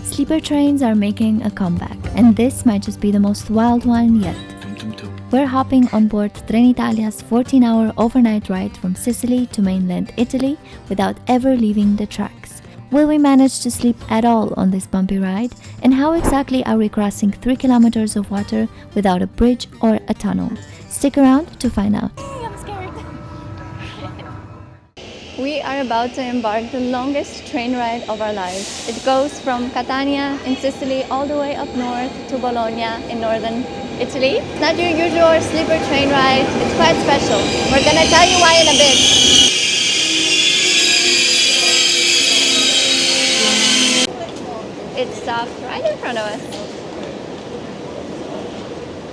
Sleeper trains are making a comeback, and this might just be the most wild one yet. We're hopping on board Trenitalia's 14-hour overnight ride from Sicily to mainland Italy without ever leaving the tracks. Will we manage to sleep at all on this bumpy ride? And how exactly are we crossing 3 kilometers of water without a bridge or a tunnel? Stick around to find out. I'm scared. We are about to embark the longest train ride of our lives. It goes from Catania in Sicily all the way up north to Bologna in northern Italy. It's not your usual sleeper train ride. It's quite special. We're gonna tell you why in a bit. It stopped right in front of us.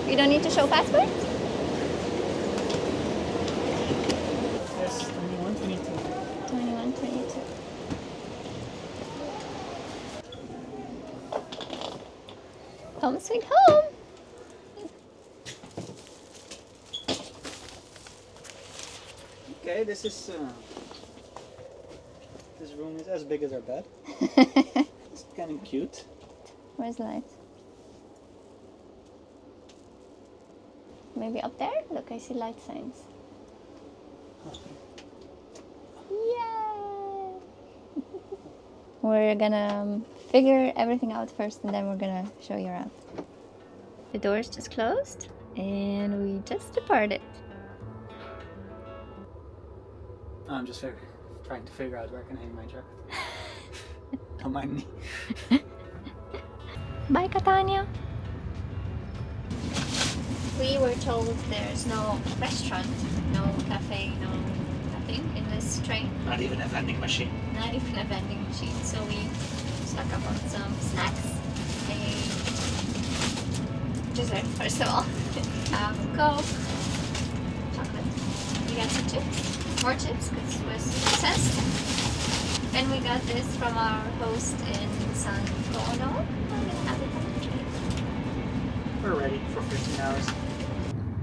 You don't need to show passport? Yes, 21, 22. 21, 22. Home sweet home! Okay, this room is as big as our bed. It's kind of cute. Where's the light? Maybe up there? Look, I see light signs. Yay! We're gonna figure everything out first and then we're gonna show you around. The doors just closed and we just departed. I'm just trying to figure out where I can hang my jacket. Don't mind me. Bye, Catania! We were told there's no restaurant, no cafe, no nothing in this train. Not even a vending machine. Not even a vending machine. So we stock up on some snacks, a dessert first of all, Coke, chocolate. We got some chips, more chips because it was obsessed. And we got this from our host in San Golo. I'm gonna have it on the train. We're ready for 15 hours.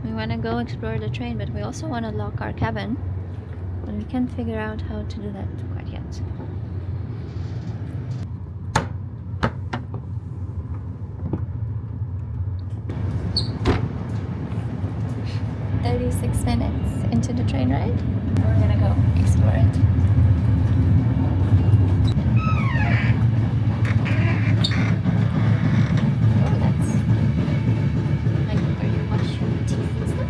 We want to go explore the train, but we also want to lock our cabin. But we can't figure out how to do that quite yet. "36 minutes into the train ride. We're gonna go explore it. Oh, that's like where you wash your teeth and stuff.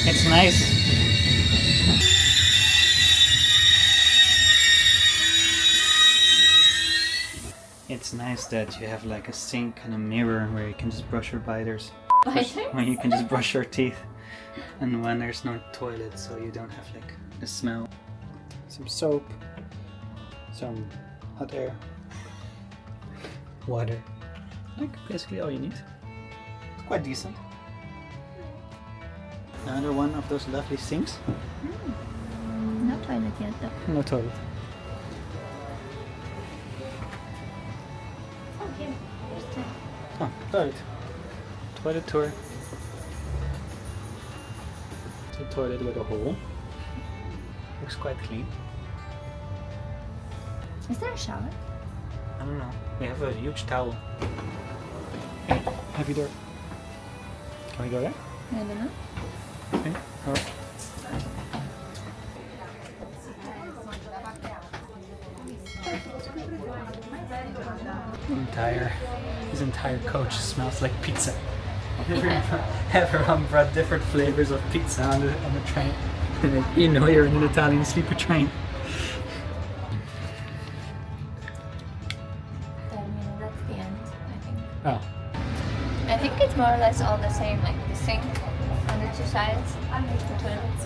It's nice. It's nice that you have like a sink and a mirror where you can just brush your biters. When you can just brush your teeth. And when there's no toilet, so you don't have like the smell. Some soap, some hot air, water. Like basically all you need. It's quite decent. Another one of those lovely sinks. No toilet yet though. No toilet. Okay. Oh, toilet. Toilet tour. It's a toilet with a hole. Looks quite clean. Is there a shower? I don't know. We have a huge towel. Hey, heavy door. Can we go there? I don't know. Okay. Alright. His entire coach smells like pizza. Everyone brought different flavors of pizza on the train. You know you're in an Italian sleeper train. That's the end, I think. Oh. I think it's more or less all the same, like the sink on the two sides, the toilets.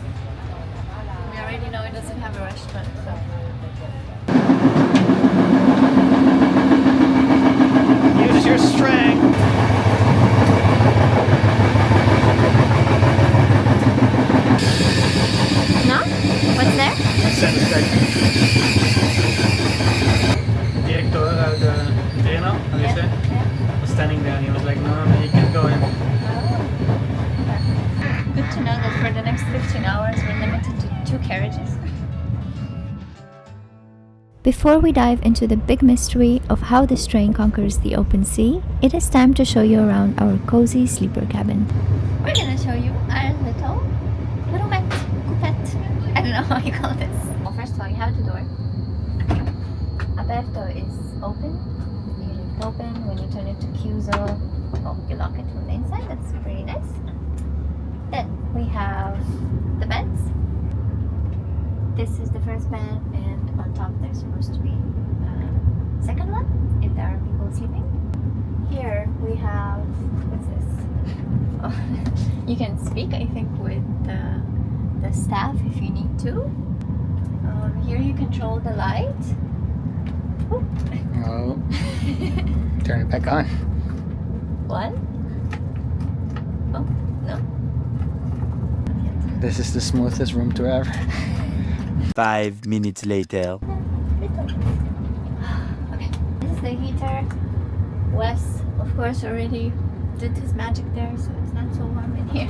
We already know it doesn't have a restaurant, so. Use your strength. No? What's there? Director de Treno, how do you say? Was standing there and he was like, no, you can't go in. Oh. Good to know that for the next 15 hours we're limited to 2 carriages. Before we dive into the big mystery of how this train conquers the open sea, it is time to show you around our cozy sleeper cabin. We're gonna show you our little coupette. I don't know how you call this. Well, first of all, you have the door. Aperto is open. You leave it open. When you turn it to chiuso, you lock it from the inside. That's pretty nice. Then we have the beds. This is the first bed, and on top there's supposed to be a second one if there are people sleeping. Here we have, what's this? Oh, you can speak, I think, with the staff if you need to. Here you control the light. Oh. Turn it back on. What? Oh, no. This is the smoothest room tour ever. 5 minutes later. Okay, this is the heater. Wes, of course, already did his magic there, so it's not so warm in here.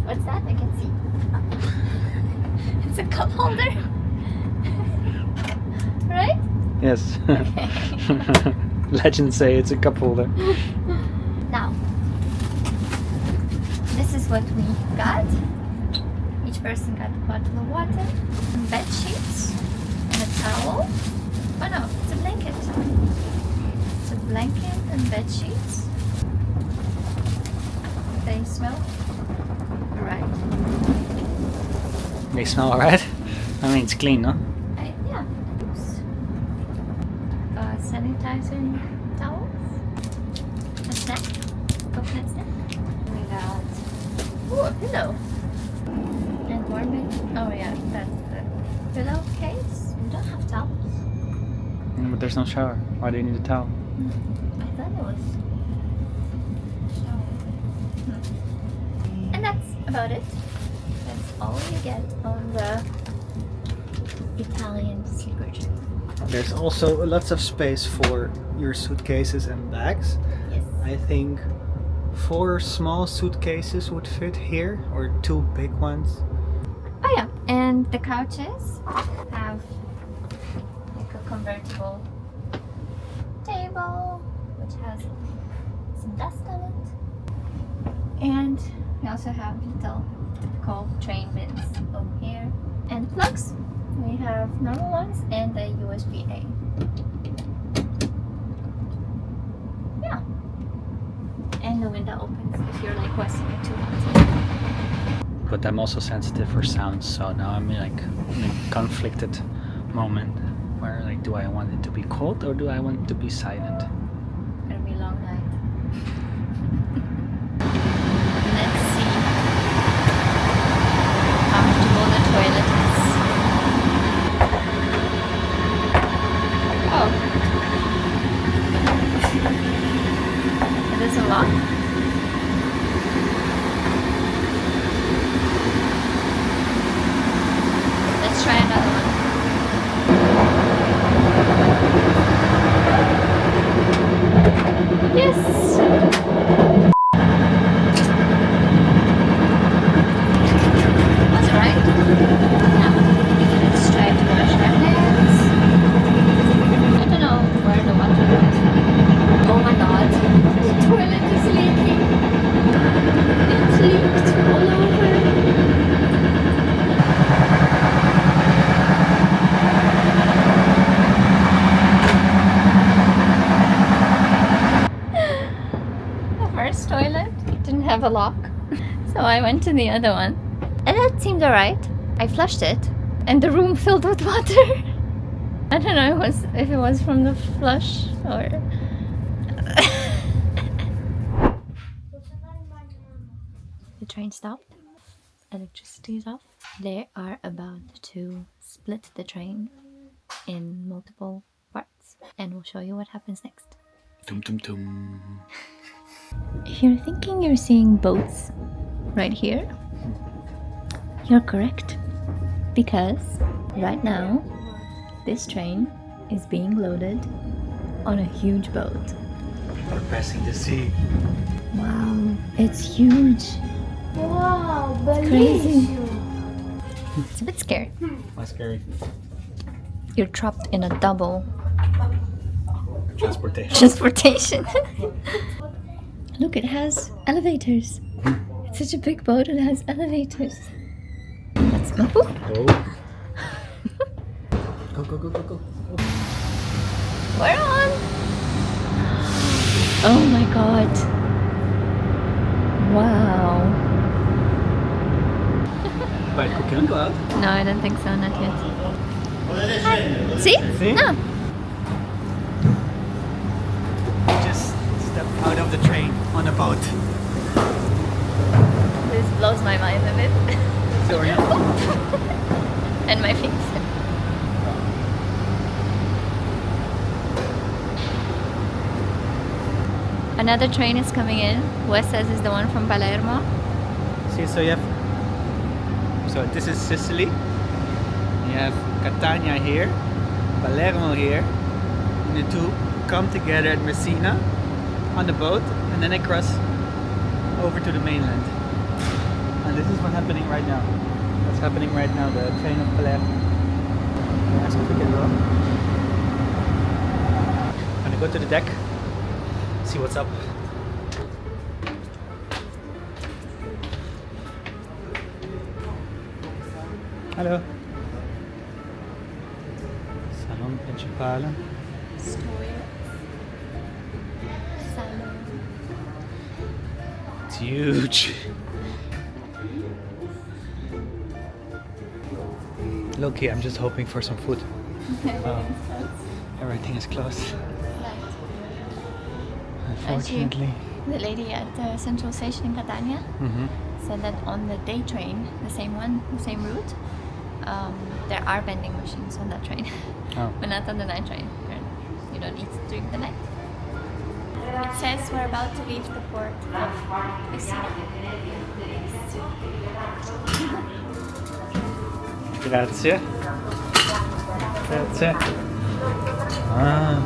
What's that? I can see. It's a cup holder. Right? Yes. Okay. Legends say it's a cup holder. Now, this is what we got. Each person got a bottle of water, some bed sheets, and a towel. Oh no, it's a blanket. It's a blanket and bed sheets. They smell alright. They smell alright? I mean, it's clean, no? Yeah. Oops. Sanitizing towels. A snack. Coconut snack. We got a pillow. And warming. Oh yeah, that's the pillowcase. We don't have towels. But there's no shower. Why do you need a towel? I thought it was shower. And that's about it. That's all you get on the Italian sleeper train. There's also lots of space for your suitcases and bags. Yes. I think 4 small suitcases would fit here, or 2 big ones. Oh yeah, and the couches have like a convertible table which has some dust on it. And we also have little typical train bins over here. And plugs. We have normal ones and a USB-A. Yeah. And the window opens if you're like wasting it too much. But I'm also sensitive for sounds, so now I'm like in a conflicted moment where like, do I want it to be cold or do I want it to be silent? It's gonna be a long night. Let's see how comfortable the toilet is. Oh. It is a lot. Let's try another one. Yes! That's right. Now, let's try to wash our hands. I don't know where the water went. Oh my god, the toilet is leaking. It's leaked all over. First toilet didn't have a lock, so I went to the other one, and it seemed alright. I flushed it, and the room filled with water. I don't know if it was from the flush or. The train stopped. Electricity is off. They are about to split the train in multiple parts, and we'll show you what happens next. Tum tum tum. If you're thinking you're seeing boats right here, you're correct. Because right now, this train is being loaded on a huge boat. We're passing the sea. Wow, it's huge. Wow, Crazy. It's a bit scary. Why scary? you're trapped in a double Transportation. transportation. Look, it has elevators. It's such a big boat and it has elevators. That's my book. Oh. Go, go, go, go, go. We're on. Oh my god. Wow. But we can go out. No, I don't think so, not yet. Hi. See? See? No. Just step out of the train on a boat. This blows my mind a bit. Sorry. And my feet. Another train is coming in. Wes says it's the one from Palermo. See, so you have. So this is Sicily. You have Catania here, Palermo here, and the two come together at Messina on the boat, and then they cross over to the mainland. And this is what's happening right now. What's happening right now? The train of Palermo. Ask if we can go. I'm gonna go to the deck, see what's up. Hello. Salon principale. It's huge. Look here, I'm just hoping for some food. Everything is closed. Unfortunately. The lady at the central station in Catania said that on the day train, the same one, the same route, there are vending machines on that train. Oh. But not on the night train. You don't eat during the night. It says we're about to leave the port of Messina. Grazie. Grazie. Ah.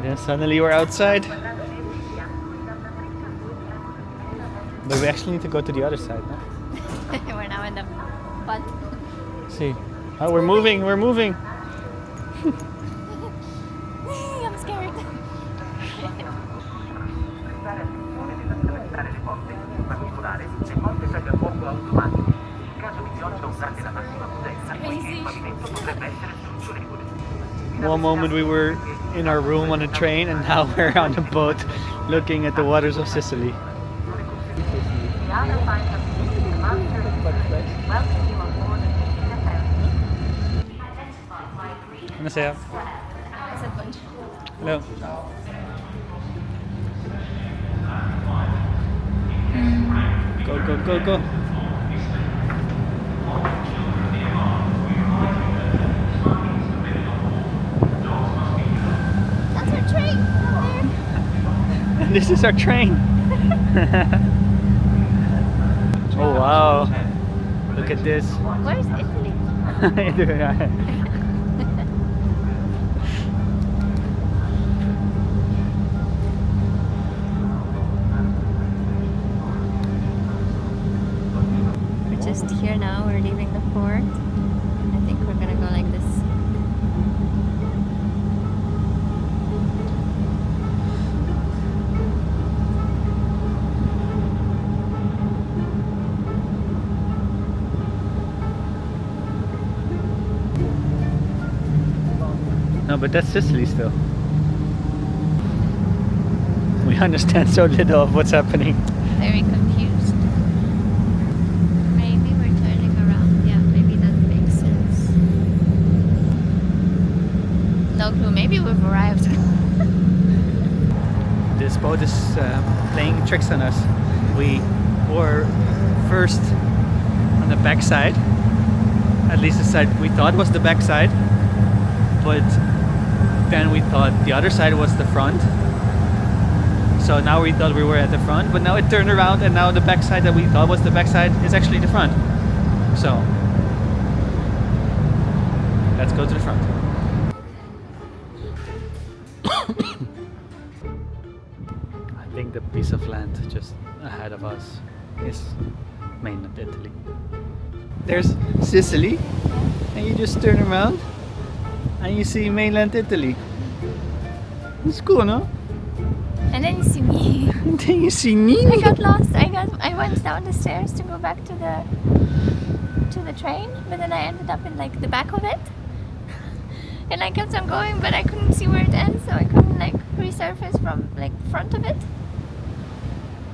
Then suddenly we're outside. But we actually need to go to the other side, no? We're now in the bus. See. Oh, we're moving, we're moving. I'm scared. One moment we were in our room on a train, and now we're on a boat looking at the waters of Sicily. Buonasera. Hello. Go, go, go, go. That's our train. And this is our train. Oh wow. Look at this. Where's Italy? We're just here now. We're leaving the port. I think we're gonna go like this. No, but that's Sicily still. We understand so little of what's happening. Very confused. Maybe we're turning around. Yeah, maybe that makes sense. No clue. Maybe we've arrived. This boat is playing tricks on us. We were first on the back side. At least the side we thought was the back side. But then we thought the other side was the front. So now we thought we were at the front, but now it turned around and now the back side that we thought was the back side is actually the front. So let's go to the front. I think the piece of land just ahead of us is mainland Italy. there's Sicily, and you just turn around and you see mainland Italy. It's cool, no? And then you see me. And then you see me. I got lost. I went down the stairs to go back to the train, but then I ended up in like the back of it. And I kept on going, but I couldn't see where it ends, so I couldn't like resurface from like front of it.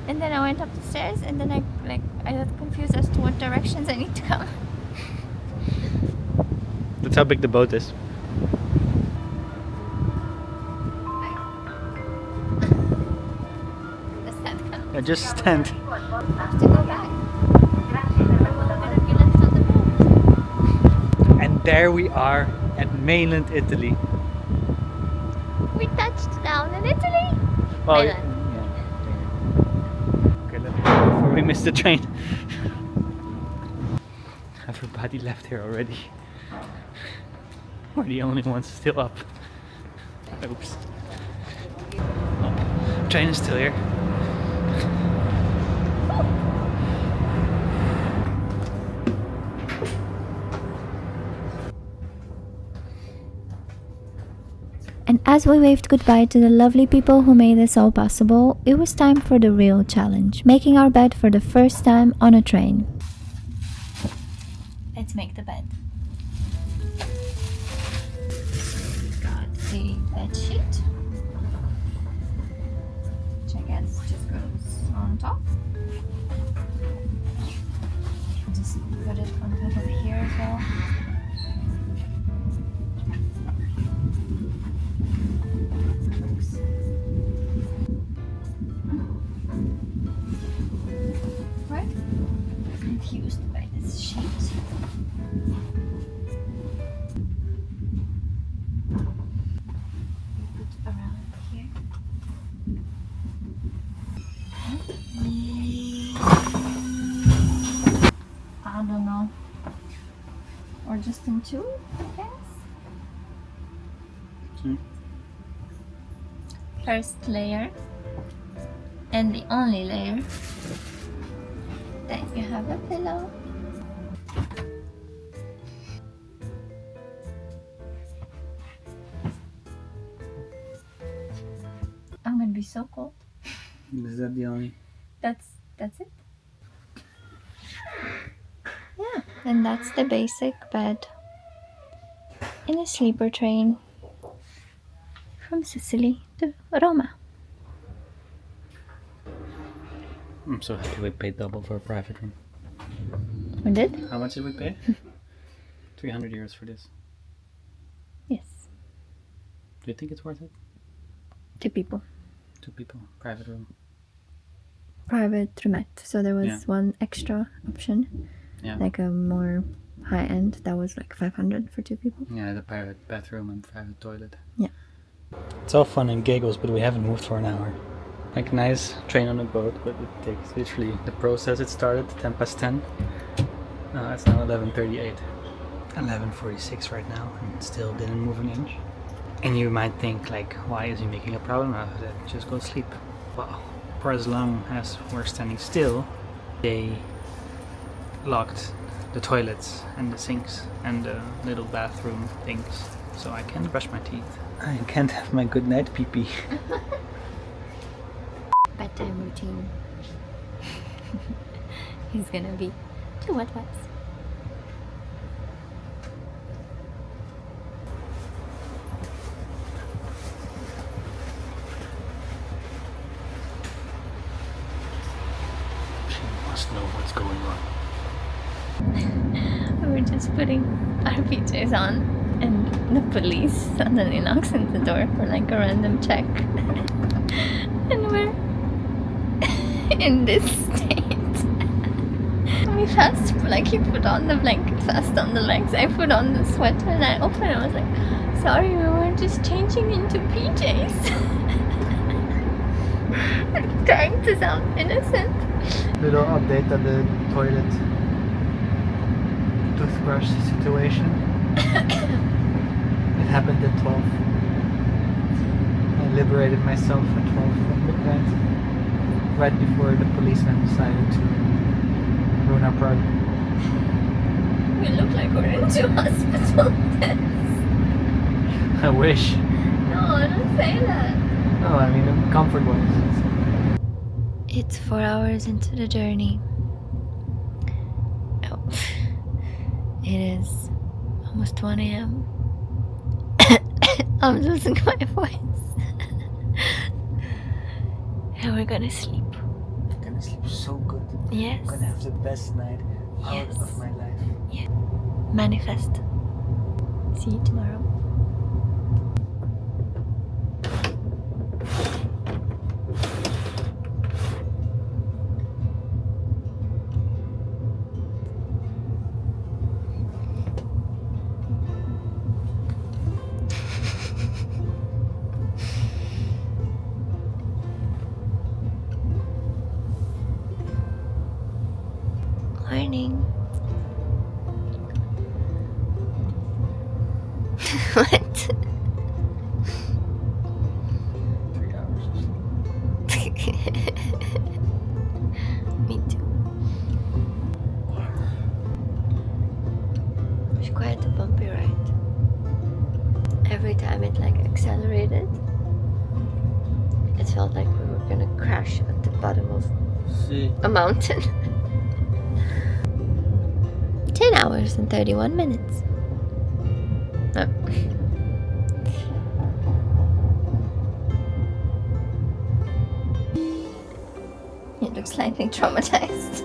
And then I went up the stairs, and then I got confused as to what directions I need to come. That's how big the boat is. Does that count? Yeah, just stand. I have to go back. I'm gonna be left on the boat. And there we are at mainland Italy. We touched down in Italy. Well, Mainland. okay, let's go before we miss the train. Everybody left here already. We're the only ones still up. Oops. Oh, train is still here. And as we waved goodbye to the lovely people who made this all possible, it was time for the real challenge, making our bed for the first time on a train. Let's make the bed. We've got a bed sheet, which I guess just goes on top. Just put it on top of here as well. Right? Confused by this sheet. Put around here. I don't know. Or just in two, I guess. First layer, and the only layer, then you have a pillow. I'm gonna be so cold. Is that the only? That's it. Yeah, and that's the basic bed in a sleeper train from Sicily to Roma. I'm so happy we paid double for a private room. We did? How much did we pay? 300 euros for this. Yes. Do you think it's worth it? 2 people. 2 people, private room. Private roomette. So there was Yeah. one extra option, Yeah. like a more high end. That was like 500 for 2 people. Yeah, the private bathroom and private toilet. Yeah. It's all fun and giggles, but we haven't moved for an hour. Like nice train on a boat, but it takes literally the process. It started 10:10. It's now 11:38. 11:46 right now, and it still didn't move an inch. And you might think like, why is he making a problem out of it? Just go sleep. Well, for as long as we're standing still, they locked the toilets and the sinks and the little bathroom things, so I can't brush my teeth. I can't have my good night pee-pee. Bedtime routine. He's gonna be 2 wet wets. She must know what's going on. We were just putting our PJs on, and the police suddenly knocks on the door for like a random check. And we're in this state. We fast, like he put on the blanket fast on the legs. I put on the sweater and I opened it. I was like, sorry, we were just changing into PJs. Trying to sound innocent. Little update on the toilet toothbrush situation. It happened at 12. I liberated myself at 12 from midnight, right before the policeman decided to ruin our party. We look like we're in two hospital beds. I wish. No, don't say that. No, I mean comfort-wise. It's 4 hours into the journey. Oh. It is almost 1 a.m. I'm losing my voice. And we're gonna sleep. I'm gonna sleep so good. Yes. I'm gonna have the best night out Yes. of my life. Yeah. Manifest. See you tomorrow. Morning. What? 3 hours of sleep. Me too. It was quite a bumpy ride. Every time it like accelerated, it felt like we were gonna crash at the bottom of a mountain. 10 hours and 31 minutes. Oh. You look slightly traumatized.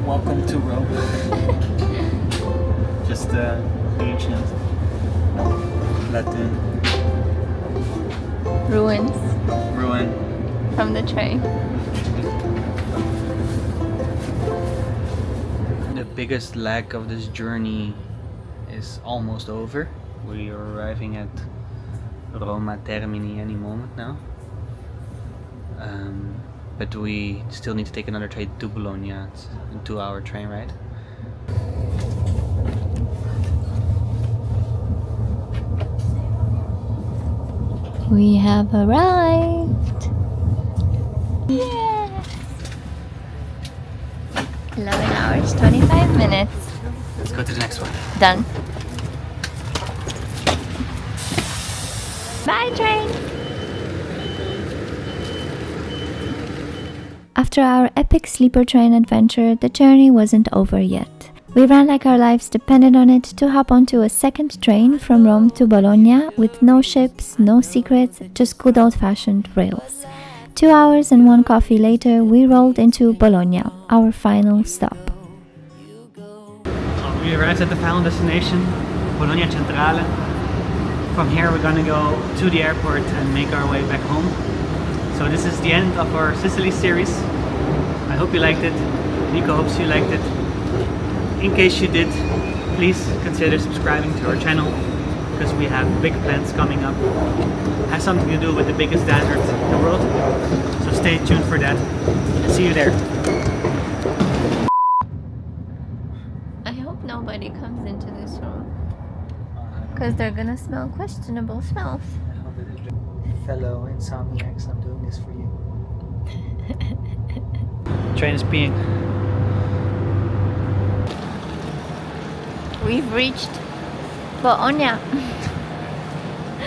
Welcome to Rome. Just ancient Latin Ruins ruin. from the train. The biggest leg of this journey is almost over. We are arriving at Roma Termini any moment now. But we still need to take another train to Bologna. It's a 2-hour train ride. We have arrived. Yes! 11 hours, 25 minutes. Let's go to the next one. Done. Bye, train! After our epic sleeper train adventure, the journey wasn't over yet. We ran like our lives depended on it to hop onto a second train from Rome to Bologna with no ships, no secrets, just good old-fashioned rails. 2 hours and 1 coffee later, we rolled into Bologna, our final stop. We arrived at the final destination, Bologna Centrale. From here we're gonna go to the airport and make our way back home. So this is the end of our Sicily series. I hope you liked it. Nico hopes you liked it. In case you did, please consider subscribing to our channel because we have big plans coming up. It has something to do with the biggest desert in the world. So stay tuned for that. See you there. I hope nobody comes into this room because they're gonna smell questionable smells. Fellow insomniacs, I'm doing this for you. Train is peeing. We've reached Bologna.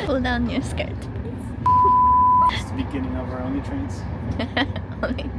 Pull down your skirt, please. It's the beginning of our only trains. Only